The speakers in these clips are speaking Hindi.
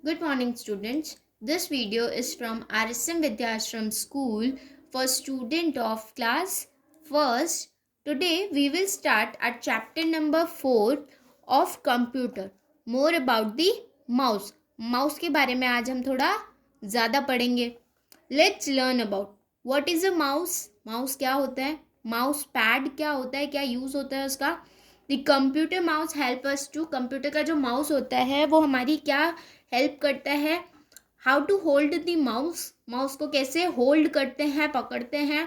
Good morning, students. This video is from RSM Vidyashram School for student of class first. Today we will start at chapter number 4 of computer. More about the mouse. Mouse के बारे में आज हम थोड़ा ज़्यादा पढ़ेंगे. Let's learn about what is a mouse. Mouse क्या होता है? Mouse pad क्या होता है? क्या यूज़ होता है उसका? The computer mouse help us to. Computer का जो माउस होता है वो हमारी क्या हेल्प करता है? How to hold the mouse. Mouse को कैसे होल्ड करते हैं, पकड़ते हैं.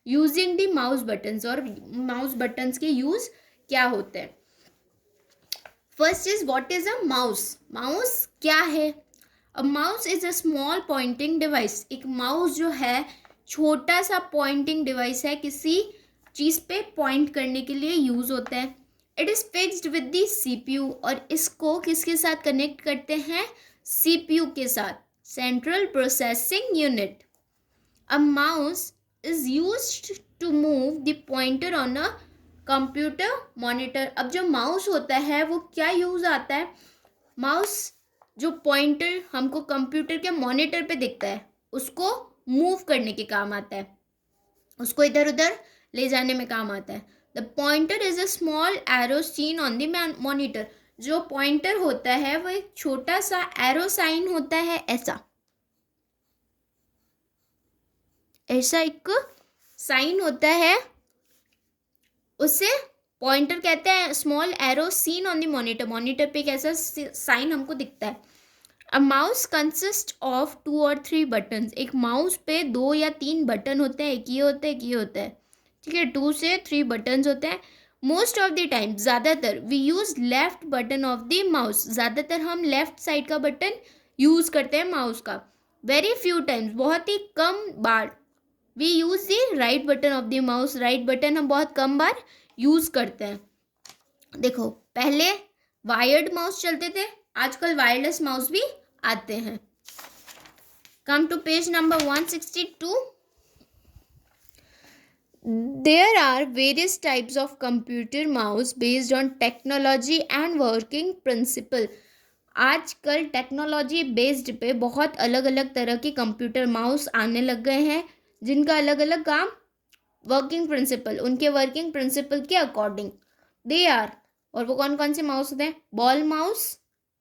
Using the mouse buttons. और माउस बटन्स के यूज क्या होते हैं? First is what is a mouse. Mouse क्या है? A mouse is a small pointing device. एक माउस जो है छोटा सा पॉइंटिंग डिवाइस है, किसी चीज़ पे पॉइंट करने के लिए यूज होता है. It is fixed with the CPU. और इसको किसके साथ कनेक्ट करते हैं? सीपीयू के साथ, central processing unit. A mouse is used to move the pointer on a computer monitor. अब जो माउस होता है वो क्या यूज आता है? माउस जो पॉइंटर हमको कंप्यूटर के मॉनिटर पे दिखता है उसको मूव करने के काम आता है, उसको इधर उधर ले जाने में काम आता है. The pointer is a small arrow seen on the monitor. जो पॉइंटर होता है वो एक छोटा सा एरो साइन होता है, ऐसा ऐसा एक साइन होता है, उसे पॉइंटर कहते हैं. Small arrow seen on the monitor. Monitor पे एक ऐसा साइन हमको दिखता है. अ माउस कंसिस्ट ऑफ 2 और 3 बटन्स. एक माउस पे 2 या 3 बटन होते हैं. एक ये होता है, एक ये होता है. ठीक है, 2 से 3 बटन्स होते हैं. मोस्ट ऑफ द टाइम, ज़्यादातर, we use left button of the mouse. ज़्यादातर हम लेफ्ट साइड का बटन यूज़ करते हैं माउस का. वेरी फ्यू टाइम्स, बहुत ही कम बार, we use the right button of the mouse. Right button हम बहुत कम बार यूज़ करते हैं. देखो, पहले वायर्ड माउस चलते थे, आजकल वायरलेस माउस भी आते हैं. Come to page number 162. There are various types of computer mouse based on technology and working principle. आजकल टेक्नोलॉजी बेस्ड पे बहुत अलग अलग तरह के कंप्यूटर माउस आने लग गए हैं, जिनका अलग अलग काम, वर्किंग प्रिंसिपल, उनके वर्किंग प्रिंसिपल के अकॉर्डिंग दे आर. और वो कौन कौन से माउस होते हैं? Ball mouse,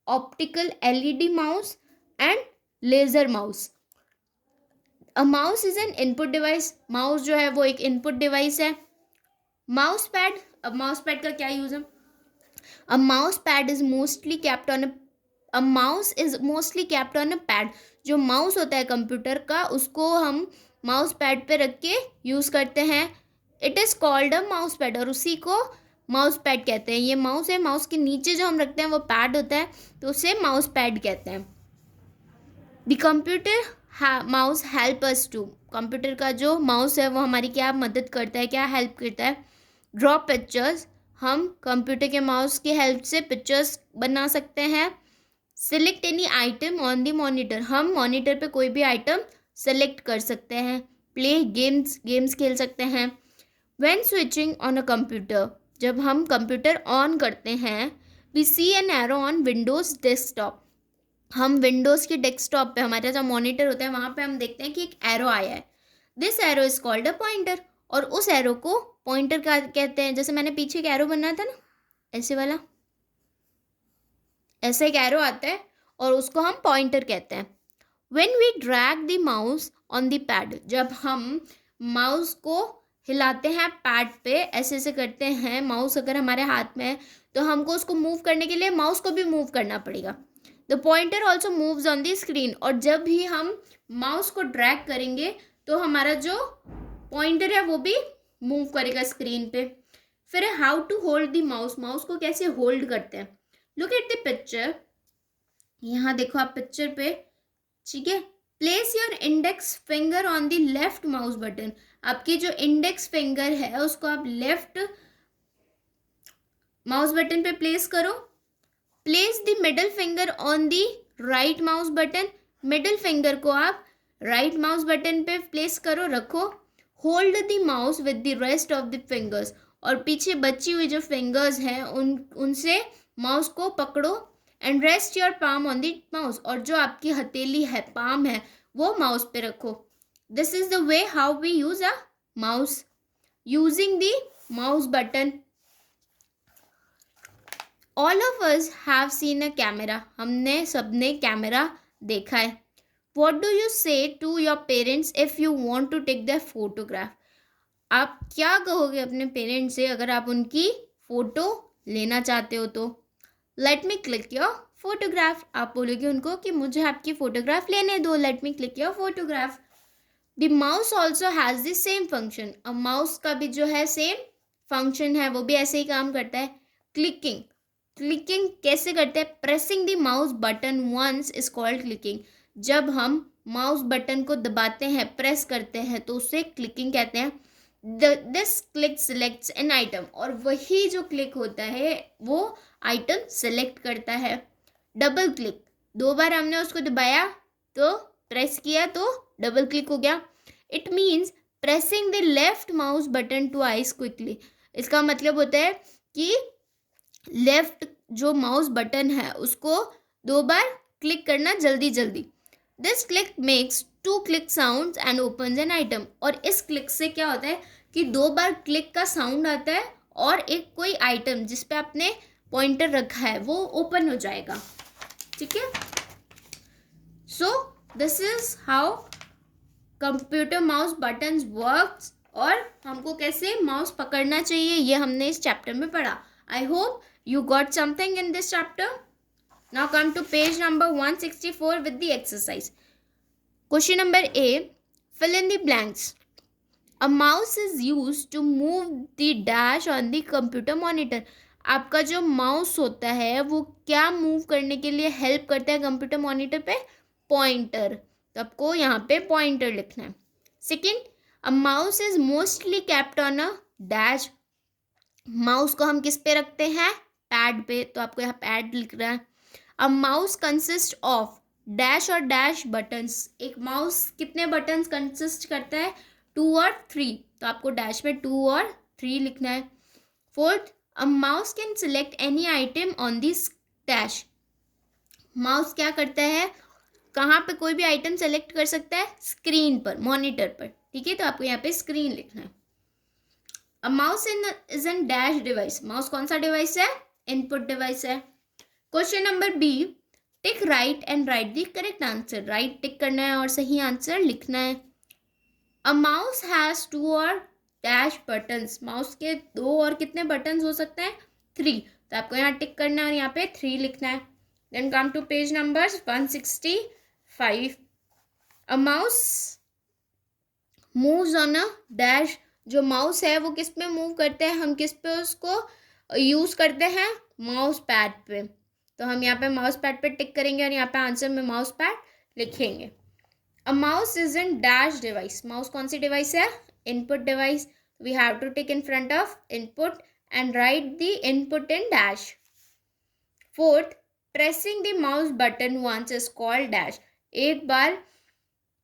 optical LED mouse and laser mouse. A mouse is an input device. Mouse जो है वो एक इनपुट डिवाइस है. Mouse pad. अब माउस पैड का क्या यूज है? A mouse pad is mostly kept on a mouse is mostly kept on a pad. जो माउस होता है कंप्यूटर का, उसको हम माउस पैड पे रख के यूज करते हैं. It is called a mouse pad. और उसी को माउस पैड कहते हैं. ये माउस है, माउस के नीचे जो हम रखते हैं वो पैड होता है, तो उसे माउस पैड कहते हैं. The computer mouse help us to. Computer का जो माउस है वो हमारी क्या मदद करता है, क्या हेल्प करता है? Draw pictures. हम कंप्यूटर के माउस की हेल्प से पिक्चर्स बना सकते हैं. Select any item on the monitor. हम मॉनिटर पे कोई भी आइटम सेलेक्ट कर सकते हैं. प्ले गेम्स, गेम्स खेल सकते हैं. When switching on a computer. जब हम कंप्यूटर ऑन करते हैं, we see an arrow on Windows desktop. हम विंडोज़ के डेस्कटॉप पे, हमारा जो मॉनिटर होता है वहाँ पे हम देखते हैं कि एक एरो आया है. This arrow is called a pointer. और उस एरो को पॉइंटर का कहते हैं. जैसे मैंने पीछे एक एरो बनाया था ना, ऐसे वाला, ऐसा एक एरो आता है और उसको हम पॉइंटर कहते हैं. When we drag the mouse on the pad. जब हम माउस को हिलाते हैं पैड पे, ऐसे ऐसे करते हैं, माउस अगर हमारे हाथ में है तो हमको उसको मूव करने के लिए माउस को भी मूव करना पड़ेगा. The pointer also moves on the screen. और जब भी हम माउस को ड्रैग करेंगे तो हमारा जो पॉइंटर है वो भी मूव करेगा स्क्रीन पे. फिर how to hold the mouse. Mouse को कैसे होल्ड करते हैं? Look at the picture. यहाँ देखो आप पिक्चर पे, ठीक है. Place your index finger on the left mouse button. आपकी जो इंडेक्स फिंगर है उसको आप लेफ्ट माउस बटन पे प्लेस करो. Place the middle finger on the right mouse button. Middle finger को आप राइट माउस बटन पे प्लेस करो, रखो. Hold the mouse with the rest of the fingers. और पीछे बची हुई जो फिंगर्स हैं उनसे माउस को पकड़ो. And rest your palm on the mouse, और जो आपकी हथेली है, पाम है, वो माउस पे रखो. This is the way how we use a mouse. Using the mouse button. All of us have seen a camera. हमने सबने कैमरा देखा है. What do you say to your parents if you want to take the photograph. आप क्या कहोगे अपने पेरेंट्स से अगर आप उनकी फोटो लेना चाहते हो तो. Let me click your photograph. आप बोलोगे उनको कि मुझे आपकी फोटोग्राफ लेने दो. Let me click your photograph. The mouse also has the same function. अब माउस का भी जो है सेम फंक्शन है, वो भी ऐसे ही काम करता है. क्लिकिंग. क्लिकिंग कैसे करते हैं. Pressing the mouse button once is called clicking. जब हम माउस बटन को दबाते हैं, प्रेस करते हैं, तो उसे क्लिकिंग कहते हैं. This click selects an item. और वही जो क्लिक होता है वो आइटम सेलेक्ट करता है. Double click. 2 बार हमने उसको दबाया तो प्रेस किया तो डबल क्लिक हो गया. It means pressing the left mouse button twice quickly. इसका मतलब होता है कि लेफ्ट जो माउस बटन है उसको 2 बार क्लिक करना जल्दी जल्दी. This click makes 2 click sound and opens an item. और इस क्लिक से क्या होता है कि 2 बार क्लिक का साउंड आता है और एक कोई आइटम जिस पे आपने पॉइंटर रखा है वो ओपन हो जाएगा. ठीक है. So this is how computer mouse buttons works. और हमको कैसे माउस पकड़ना चाहिए ये हमने इस चैप्टर में पढ़ा. I hope you got something in this chapter. Now come to page number 164 with the exercise. Question number A. Fill in the blanks. A mouse is used to move the dash on the computer monitor. आपका जो माउस होता है वो क्या मूव करने के लिए हेल्प करता है कंप्यूटर मॉनिटर पे. पॉइंटर. तो आपको यहाँ पे पॉइंटर लिखना है. Second, a mouse is mostly kept on a dash. Mouse को हम किस पे रखते हैं. पैड पे. तो आपको यहाँ पैड लिख रहा है. A mouse consist of dash और डैश बटन्स. एक माउस कितने बटन्स कंसिस्ट करता है. 2 और 3. तो आपको डैश में 2 और 3 लिखना है. Fourth, a mouse can select any item on this dash. Mouse क्या करता है, कहाँ पे कोई भी आइटम सेलेक्ट कर सकता है. स्क्रीन पर, मॉनिटर पर. ठीक है. तो आपको यहाँ पे स्क्रीन लिखना है. A mouse is an dash device. Mouse कौन सा डिवाइस है. इनपुट डिवाइस है. Question number B. Tick right and write the correct answer. Right tick करना है और सही आंसर लिखना है. अ माउस हैज 2 और डैश बटन्स. माउस के 2 और कितने बटन्स हो सकते हैं. 3. तो आपको यहाँ टिक करना है और यहाँ पे 3 लिखना है. Then come to page number 165. A mouse moves on a dash. जो माउस है वो किस पे मूव करते हैं. हम किस पे उसको यूज़ करते हैं. माउस पैड पे. तो हम यहाँ पे माउस पैड पे टिक करेंगे और यहाँ पे आंसर में माउस पैड लिखेंगे. A mouse is an dash device. Mouse कौन सी डिवाइस है. Input device. We have to tick in front of input and write the input in dash. Fourth, pressing the mouse button once is called dash. एक बार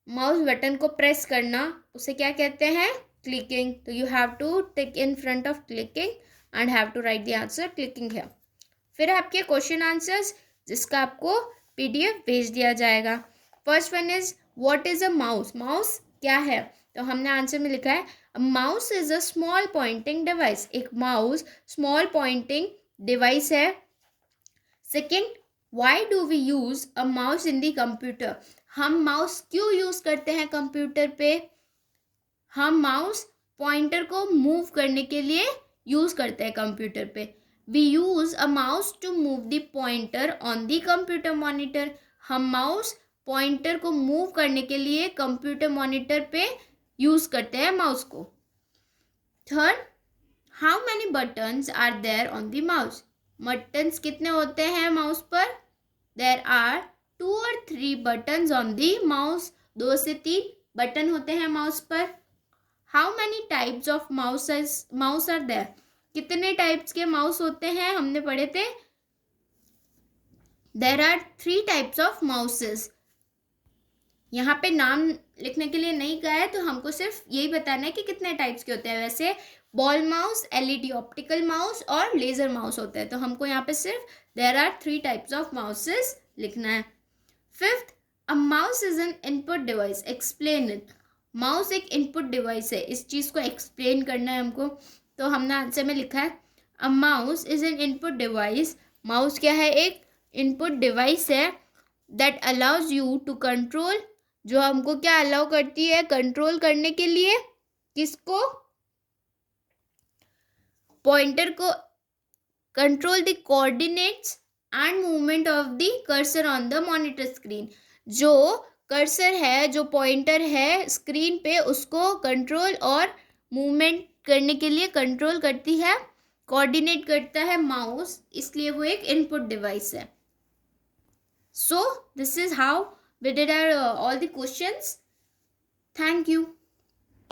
माउस बटन को प्रेस करना उसे क्या कहते हैं. क्लिकिंग. तो you have to tick in front of clicking and have to write the answer clicking है. फिर आपके क्वेश्चन आंसर्स जिसका आपको PDF भेज दिया जाएगा. First one is what is a mouse. Mouse क्या है. तो हमने आंसर में लिखा है mouse is a small pointing device. एक माउस स्मॉल पॉइंटिंग डिवाइस है. Second, why do we use a mouse in the computer. हम माउस क्यों यूज करते हैं कंप्यूटर पे. हम माउस पॉइंटर को मूव करने के लिए यूज करते हैं कंप्यूटर पे. We use a mouse to move the pointer on the computer monitor. हम माउस पॉइंटर को मूव करने के लिए कंप्यूटर मॉनिटर पे यूज करते हैं माउस को. Third, how many buttons are there on the mouse. Buttons कितने होते हैं माउस पर. देयर आर 2 और 3 बटन्स ऑन द माउस. 2 से 3 बटन होते हैं माउस पर. How many types of mouse are there. कितने टाइप्स के माउस होते हैं हमने पढ़े थे. There are 3 types of mouses. यहाँ पे नाम लिखने के लिए नहीं कहा है तो हमको सिर्फ यही बताना है कि कितने टाइप्स के होते हैं. वैसे ball mouse, LED optical mouse और लेज़र माउस होते हैं. तो हमको यहाँ पे सिर्फ there are 3 types of mouses लिखना है। Fifth, a mouse is an input device, explain it. Mouse एक इनपुट डिवाइस है, इस चीज़ को एक्सप्लेन करना है हमको। तो हमने आंसर में लिखा है a mouse is an input device. Mouse क्या है? एक इनपुट डिवाइस है that allows you to control, जो हमको क्या अलाउ करती है? कंट्रोल करने के लिए। किसको? पॉइंटर को। Control the coordinates and movement of the cursor on the monitor screen. जो कर्सर है, जो पॉइंटर है स्क्रीन पे, उसको कंट्रोल और मूवमेंट करने के लिए कंट्रोल करती है, कोऑर्डिनेट करता है माउस, इसलिए वो एक इनपुट डिवाइस है। So this is how we did our all the questions. Thank you.